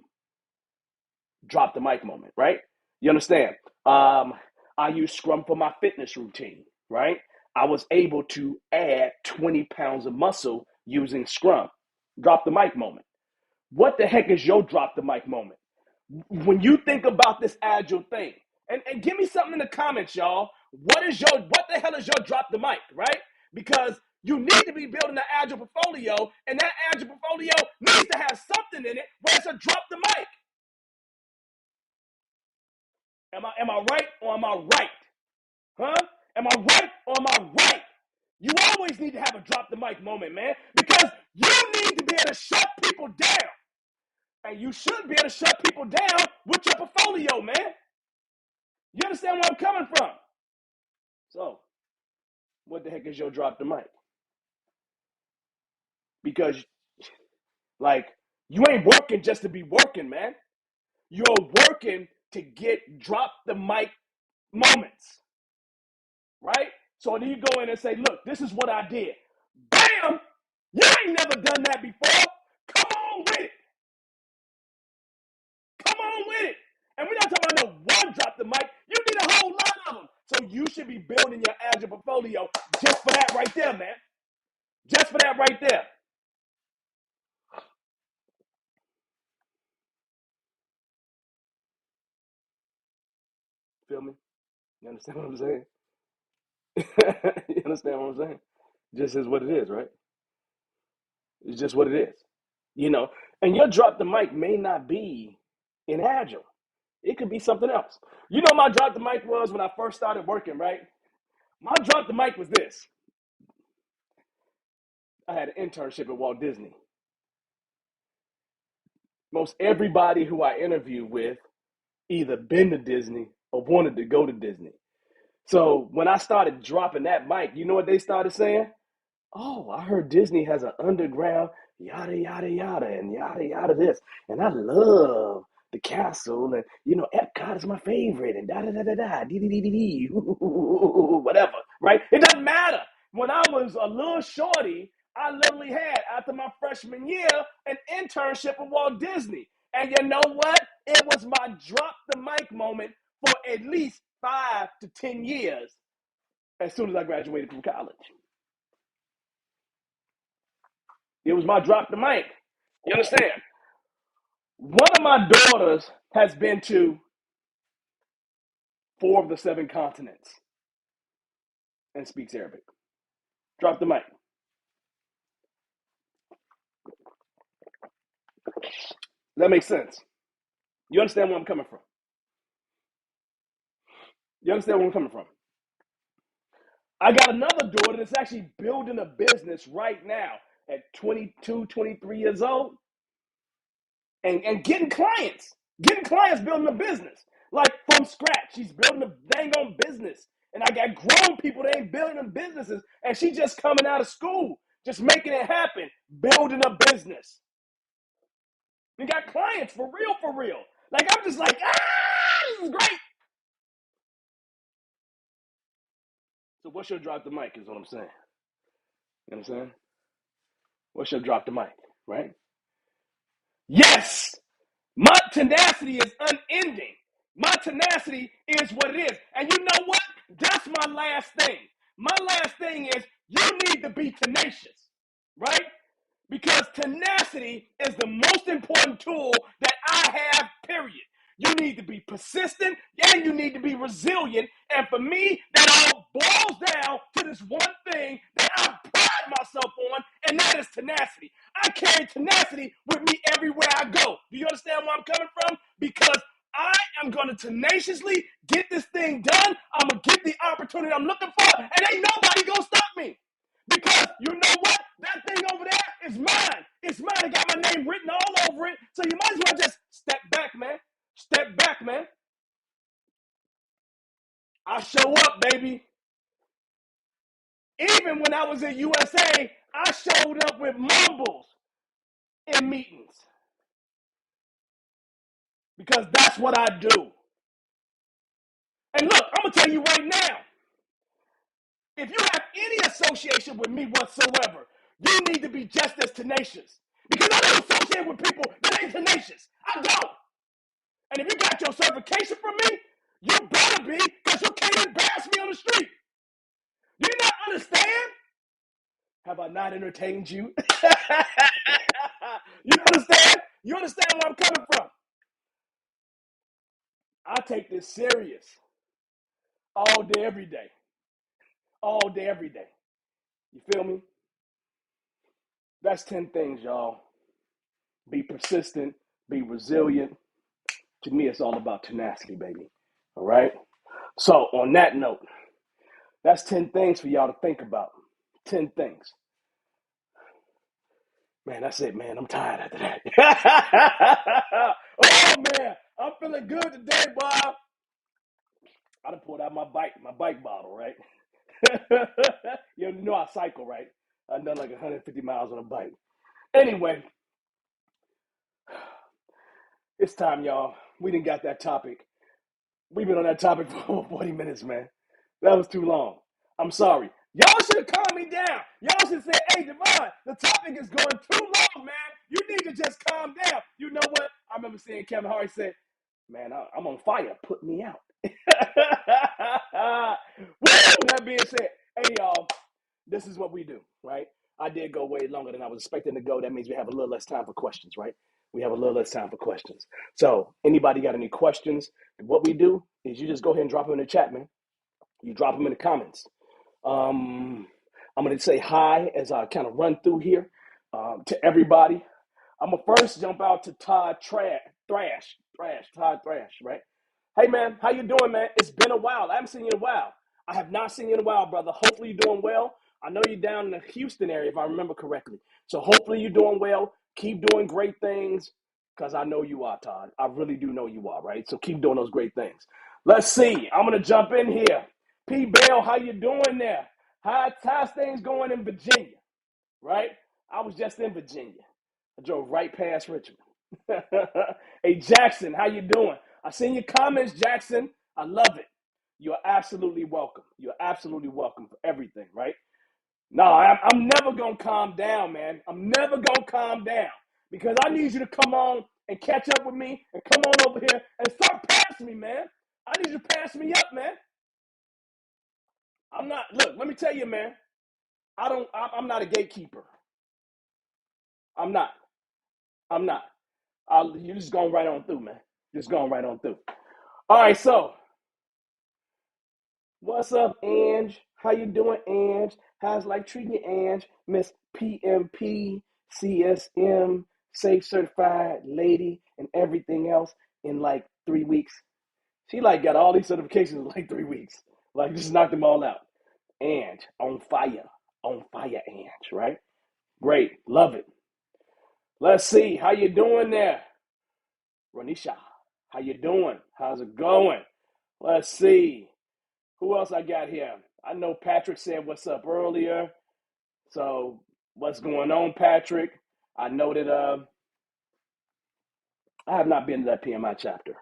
Drop the mic moment, right? You understand? I use Scrum for my fitness routine, right? I was able to add 20 pounds of muscle using Scrum. Drop the mic moment. What the heck is your drop the mic moment? When you think about this agile thing, and give me something in the comments, y'all. What the hell is your drop the mic, right? Because you need to be building an agile portfolio, and that agile portfolio needs to have something in it where it's a drop the mic. Am I right or am I right? Huh? Am I right or am I right? You always need to have a drop the mic moment, man, because you need to be able to shut people down. And you should be able to shut people down with your portfolio, man. You understand where I'm coming from? So, what the heck is your drop the mic? Because, like, you ain't working just to be working, man. You're working to get drop the mic moments, right? So then you go in and say, look, this is what I did. Bam! You ain't never done that before. Come on with it. Come on with it. And we're not talking about no one drop the mic. You need a whole lot of them. So you should be building your agile portfolio just for that right there, man. Just for that right there. Feel me? You understand what I'm saying? You understand what I'm saying? Just is what it is, right? It's just what it is. You know, and your drop the mic may not be in agile. It could be something else. You know, my drop the mic was when I first started working, right? My drop the mic was this. I had an internship at Walt Disney. Most everybody who I interviewed with either been to Disney or wanted to go to Disney. So when I started dropping that mic, you know what they started saying? Oh, I heard Disney has an underground yada yada yada and yada yada this, and I love the castle, and you know Epcot is my favorite, and da da da da da dee dee dee dee dee, whatever, right? It doesn't matter. When I was a little shorty, I literally had after my freshman year an internship at Walt Disney, and you know what? It was my drop the mic moment for at least 5 to 10 years. As soon as I graduated from college. It was my drop the mic. You understand? One of my daughters has been to 4 of the 7 continents and speaks Arabic. Drop the mic. That makes sense. You understand where I'm coming from? You understand where I'm coming from? I got another daughter that's actually building a business right now at 22, 23 years old and getting clients building a business like from scratch. She's building a dang on business. And I got grown people that ain't building them businesses, and she just coming out of school, just making it happen, building a business. We got clients for real, for real. Like I'm just like, this is great. So what's your drop the mic is what I'm saying. You know what I'm saying? What's your drop the mic, right? Yes, my tenacity is unending. My tenacity is what it is. And you know what? That's my last thing. My last thing is you need to be tenacious, right? Because tenacity is the most important tool that I have, period. You need to be persistent and you need to be resilient. And for me, that all boils down to this one thing that I pride myself on, and that is tenacity. I carry tenacity with me everywhere I go. Do you understand where I'm coming from? Because I am going to tenaciously get this thing done. I'm going to get the opportunity I'm looking for, and ain't nobody going to stop me. Because you know what? That thing over there is mine. It's mine. It got my name written all over it. So you might as well just step back, man. Step back, man. I show up, baby. Even when I was in USA, I showed up with mumbles in meetings. Because that's what I do. And look, I'm going to tell you right now, if you have any association with me whatsoever, you need to be just as tenacious. Because I don't associate with people that ain't tenacious. I don't. And if you got your certification from me, You better be, because you can't embarrass me on the street. Do you not understand? Have I not entertained you? You understand? You understand where I'm coming from? I take this serious all day, every day. All day, every day. You feel me? That's 10 things, y'all. Be persistent, be resilient. To me, it's all about tenacity, baby. All right? So, on that note, that's 10 things for y'all to think about. 10 things. Man, that's it, man. I'm tired after that. Oh, man. I'm feeling good today, Bob. I done pulled out my bike bottle, right? You know I cycle, right? I've done like 150 miles on a bike. Anyway, it's time, y'all. We didn't got that topic. We've been on that topic for over 40 minutes, man. That was too long. I'm sorry. Y'all should have calmed me down. Y'all should say, hey, Devon, the topic is going too long, man. You need to just calm down. You know what? I remember seeing Kevin Hart say, man, I'm on fire. Put me out. That being said, hey, y'all, this is what we do, right? I did go way longer than I was expecting to go. That means we have a little less time for questions, right? We have a little less time for questions. So, anybody got any questions? What we do is you just go ahead and drop them in the chat, man. You drop them in the comments. I'm going to say hi as I kind of run through here to everybody. I'm going to first jump out to Todd Thrash, right? Hey, man, how you doing, man? It's been a while. I haven't seen you in a while. I have not seen you in a while, brother. Hopefully you're doing well. I know you're down in the Houston area, if I remember correctly. So hopefully you're doing well. Keep doing great things, because I know you are, Todd. I really do know you are, right? So keep doing those great things. Let's see. I'm going to jump in here. P. Bell, how you doing there? How's things going in Virginia, right? I was just in Virginia. I drove right past Richmond. Hey, Jackson, how you doing? I seen your comments, Jackson. I love it. You're absolutely welcome. You're absolutely welcome for everything, right? No, I'm never going to calm down, man. I'm never going to calm down, because I need you to come on and catch up with me and come on over here and start passing me, man. I need you to pass me up, man. I'm not, look, let me tell you, man. I'm not a gatekeeper. I'm not. I'm not. You're just going right on through, man. Just going right on through. All right, so what's up, Ange? How you doing, Ange? How's life treating you, Ange? Miss PMP, CSM, Safe Certified Lady, and everything else in like 3 weeks. She like got all these certifications in like 3 weeks. Like just knocked them all out. Ange, on fire, Ange, right? Great, love it. Let's see, how you doing there, Ronisha? How you doing? How's it going? Let's see. Who else I got here? I know Patrick said what's up earlier. So what's going on, Patrick? I know that I have not been to that PMI chapter.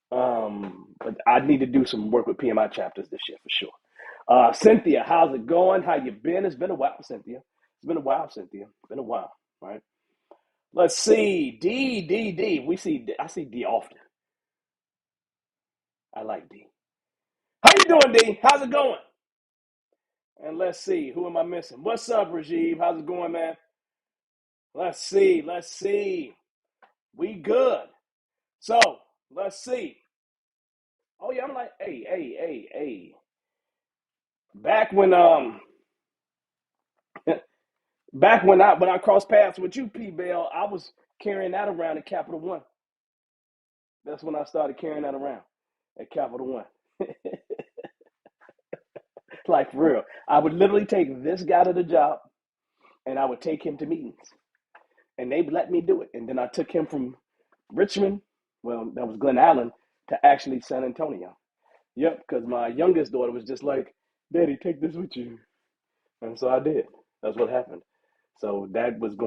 But I need to do some work with PMI chapters this year for sure. Cynthia, how's it going? How you been? It's been a while, Cynthia. It's been a while, Cynthia. It's been a while, right? Let's see. D. I see D often. I like D. How you doing, D? How's it going? And let's see, who am I missing? What's up, Rajiv? How's it going, man? Let's see. We good. So let's see. Oh yeah, I'm like, hey. Back when back when I crossed paths with you, P Bell, I was carrying that around at Capital One. That's when I started carrying that around at Capital One. Like for real. I would literally take this guy to the job and I would take him to meetings. And they let me do it. And then I took him from Richmond, well, that was Glen Allen, to actually San Antonio. Yep, because my youngest daughter was just like, Daddy, take this with you. And so I did. That's what happened. So that was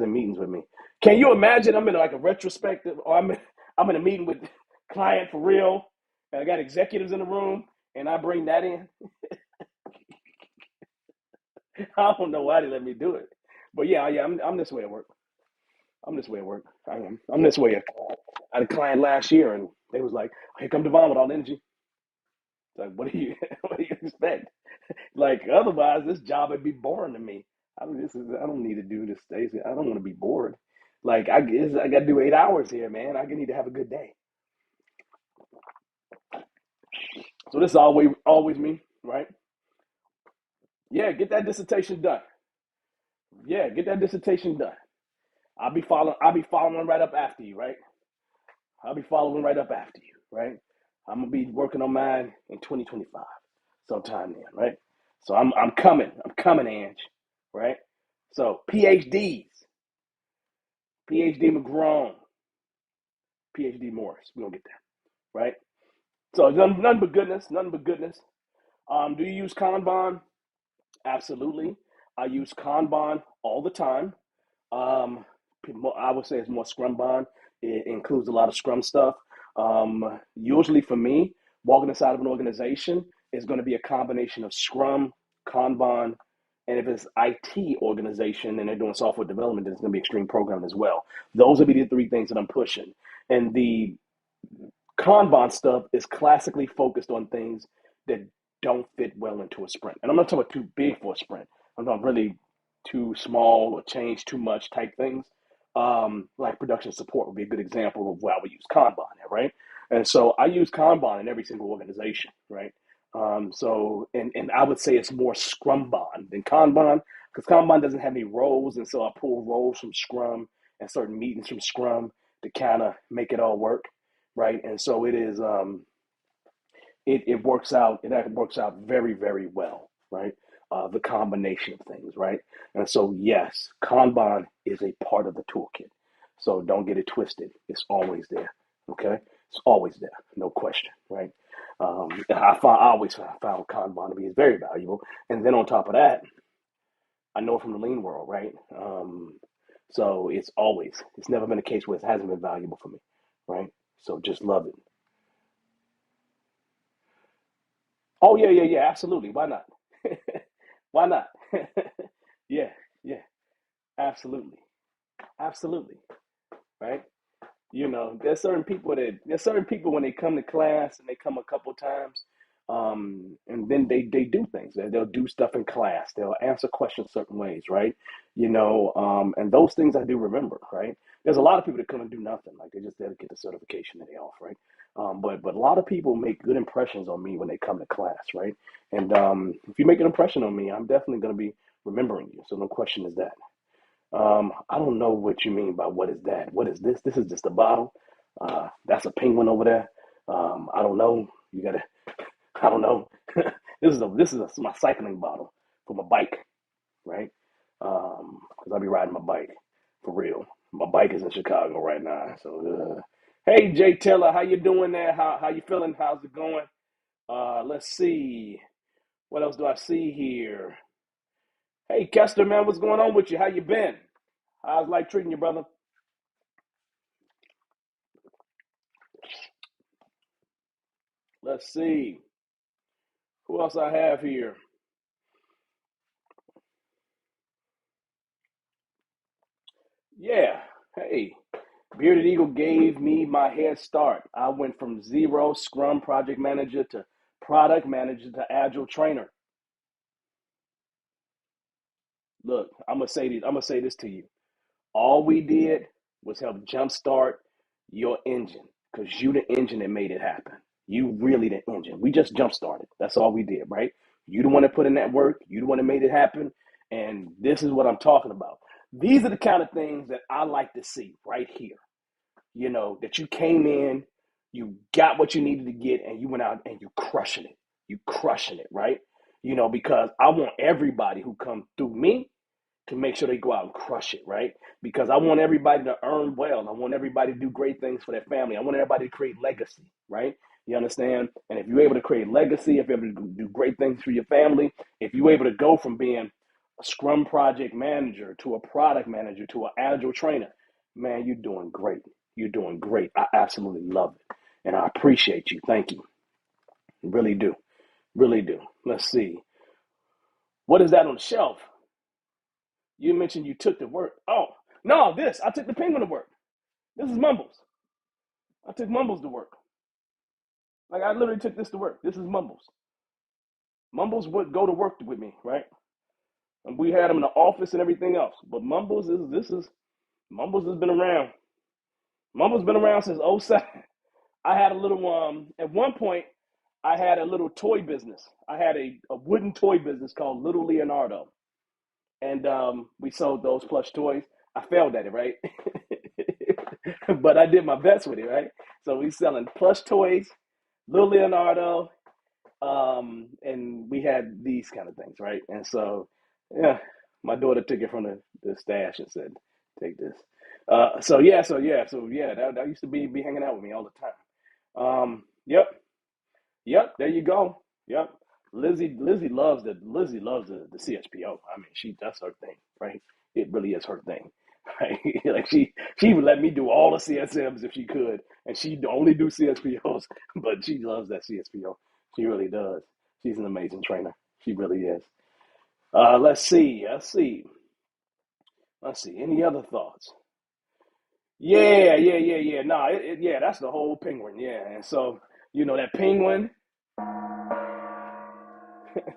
in meetings with me. Can you imagine I'm in like a retrospective, or I'm in a meeting with client for real, and I got executives in the room, and I bring that in? I don't know why they let me do it. But yeah, I'm this way at work. I'm this way at work. I am. I'm this way. I had a client last year, and They was like, here come Devon with all the energy. It's like, what do you what do you expect? Like otherwise, this job would be boring to me. I don't need to do this, Stacey. I don't want to be bored. Like I got to do 8 hours here, man. I need to have a good day. So this is always me, right? Yeah, get that dissertation done. Yeah, get that dissertation done. I'll be following right up after you, right? I'll be following right up after you, right? I'm gonna be working on mine in 2025, sometime then, right? So I'm coming, Ange, right? So PhD McGrone, PhD Morris, we gonna get there, right? So none but goodness, nothing but goodness. Do you use Kanban? Absolutely. I use Kanban all the time. Um, I would say it's more Scrum Bond. It includes a lot of Scrum stuff. Usually for me, walking inside of an organization is going to be a combination of Scrum, Kanban, and if it's IT organization and they're doing software development, then it's going to be extreme programming as well. Those would be the three things that I'm pushing. And the Kanban stuff is classically focused on things that don't fit well into a sprint. And I'm not talking about too big for a sprint. I'm not really too small or change too much type things. Like production support would be a good example of where I would use Kanban, right? And so I use Kanban in every single organization, right? And I would say it's more Scrumban than Kanban because Kanban doesn't have any roles. And so I pull roles from Scrum and certain meetings from Scrum to kind of make it all work, right? And so it is it works out very, very well, right? The combination of things, right? And so yes, Kanban is a part of the toolkit. So don't get it twisted. It's always there. Okay, it's always there, no question, right? I always found Kanban to be very valuable. And then on top of that, I know it from the lean world, right? So it's never been a case where it hasn't been valuable for me, right? So just love it. Oh yeah, absolutely. Why not? Why not? Yeah, yeah, absolutely, absolutely, right? There's certain people when they come to class and they come a couple times, and then they do things. They'll do stuff in class. They'll answer questions certain ways, right? And those things I do remember, right? There's a lot of people that come and do nothing, like they just there to get the certification and they off, right? But a lot of people make good impressions on me when they come to class, right? And if you make an impression on me, I'm definitely going to be remembering you. So no question is that. I don't know what you mean by what is that? What is this? This is just a bottle. That's a penguin over there. I don't know. You gotta. I don't know. My cycling bottle for my bike, right? Because I'll be riding my bike for real. My bike is in Chicago right now. So, hey Jay Taylor, how you doing there? How you feeling? How's it going? Let's see. What else do I see here? Hey Kester, man, what's going on with you? How you been? How's life treating you, brother? Let's see. Who else I have here? Yeah. Hey, Bearded Eagle gave me my head start. I went from zero Scrum project manager to product manager to agile trainer. Look, I'm gonna say this to you. All we did was help jumpstart your engine because you the engine that made it happen. You really the engine. We just jump started. That's all we did, right? You the one that put in that work. You the one that made it happen. And this is what I'm talking about. These are the kind of things that I like to see right here. That you came in, you got what you needed to get, and you went out and you crushing it. You crushing it, right? Because I want everybody who come through me to make sure they go out and crush it, right? Because I want everybody to earn well. I want everybody to do great things for their family. I want everybody to create legacy, right? You understand? And if you're able to create legacy, if you're able to do great things for your family, if you're able to go from being a Scrum project manager to a product manager to an agile trainer, man, you're doing great. You're doing great. I absolutely love it. And I appreciate you. Thank you. Really do. Really do. Let's see. What is that on the shelf? You mentioned you took the work. Oh, no, I took the penguin to work. This is Mumbles. I took Mumbles to work. Like I literally took this to work. This is Mumbles. Mumbles would go to work with me, right? And we had him in the office and everything else. But Mumbles has been around. Mumbles been around since '07. I had a little at one point I had a little toy business. I had a wooden toy business called Little Leonardo. And we sold those plush toys. I failed at it, right? But I did my best with it, right? So we selling plush toys, Little Leonardo, and we had these kind of things, right? And so, yeah, my daughter took it from the stash and said, "Take this." That used to be hanging out with me all the time. Yep, yep. There you go. Yep. Lizzie loves the CSPO. I mean, that's her thing, right? It really is her thing, right? Like she would let me do all the CSMs if she could, and she'd only do CSPOs, but she loves that CSPO. She really does. She's an amazing trainer. She really is. Let's see. Let's see. Any other thoughts? Yeah. No, yeah, that's the whole penguin. Yeah, and so that penguin,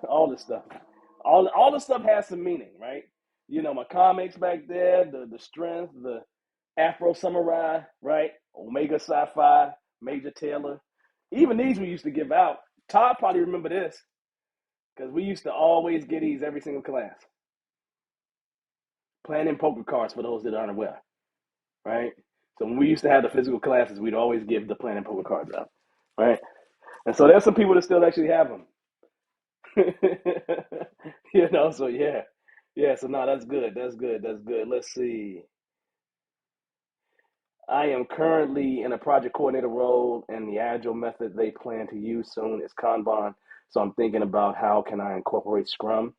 all this stuff, all the stuff has some meaning, right? My comics back there, the strength, the Afro Samurai, right? Omega Sci-Fi, Major Taylor. Even these we used to give out. Todd probably remember this because we used to always get these every single class. Planning poker cards for those that aren't aware, right? So when we used to have the physical classes, we'd always give the planning poker cards out, right? And so there's some people that still actually have them. So yeah. Yeah, so no, that's good. That's good. That's good. Let's see. I am currently in a project coordinator role, and the agile method they plan to use soon is Kanban. So I'm thinking about how can I incorporate Scrum.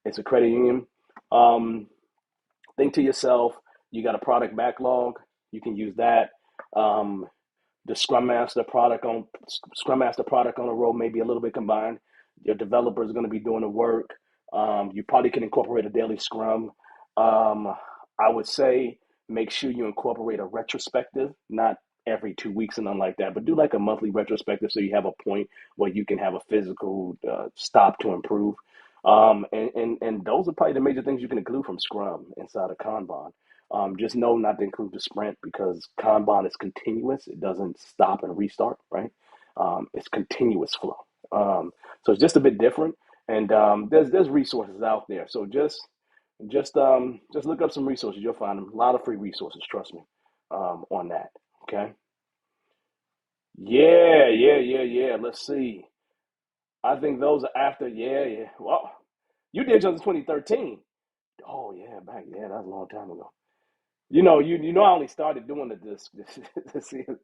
It's a credit union. Um, think to yourself, you got a product backlog. You can use that. Um, the Scrum Master product on a roll may be a little bit combined. Your developer is going to be doing the work. You probably can incorporate a daily Scrum. I would say make sure you incorporate a retrospective, not every 2 weeks and nothing like that, but do like a monthly retrospective so you have a point where you can have a physical stop to improve. And those are probably the major things you can include from Scrum inside of Kanban. Just know not to include the sprint because Kanban is continuous. It doesn't stop and restart, right? It's continuous flow. So it's just a bit different. And there's resources out there. So just look up some resources. You'll find them. A lot of free resources. Trust me on that. Okay. Yeah. Let's see. I think those are after. Yeah. Well, you did just 2013. Oh yeah, back yeah, that was a long time ago. I only started doing this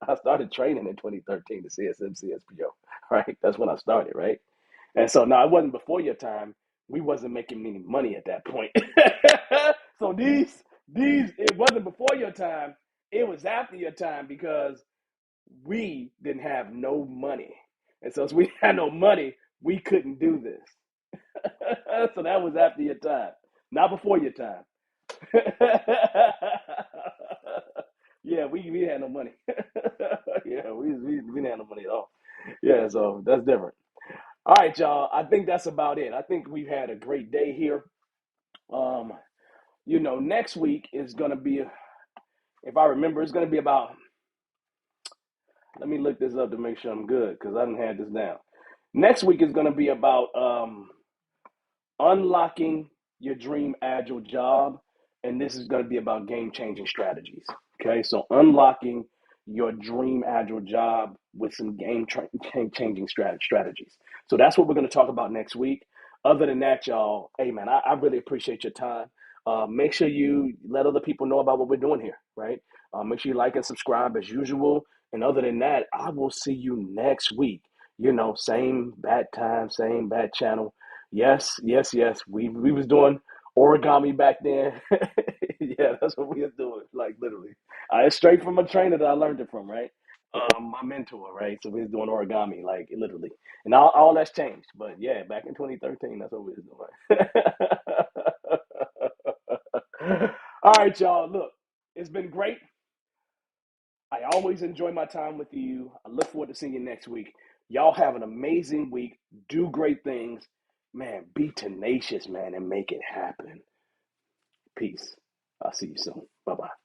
I started training in 2013 the CSM CSPO, right? That's when I started, right? And so now it wasn't before your time. We wasn't making any money at that point. So these it wasn't before your time. It was after your time because we didn't have no money, and so as we had no money, we couldn't do this. So that was after your time, not before your time. Yeah, we had no money. Yeah, we didn't have no money at all. Yeah, so that's different. All right, y'all. I think that's about it. I think we've had a great day here. Um, next week is gonna be, if I remember, it's gonna be about. Let me look this up to make sure I'm good because I didn't have this down. Next week is gonna be about unlocking your dream agile job, and this is going to be about game changing strategies. Okay, so unlocking your dream agile job with some changing strategies. So that's what we're going to talk about next week. Other than that, y'all, hey man, I really appreciate your time. Make sure you let other people know about what we're doing here, right? Make sure you like and subscribe as usual. And other than that, I will see you next week. Same bad time, same bad channel. Yes. We was doing origami back then. Yeah, that's what we was doing. Like literally, it's straight from a trainer that I learned it from, right? My mentor, right? So we was doing origami, like literally, and all that's changed. But yeah, back in 2013, that's what we was doing. All right, y'all. Look, it's been great. I always enjoy my time with you. I look forward to seeing you next week. Y'all have an amazing week. Do great things. Man, be tenacious, man, and make it happen. Peace. I'll see you soon. Bye bye.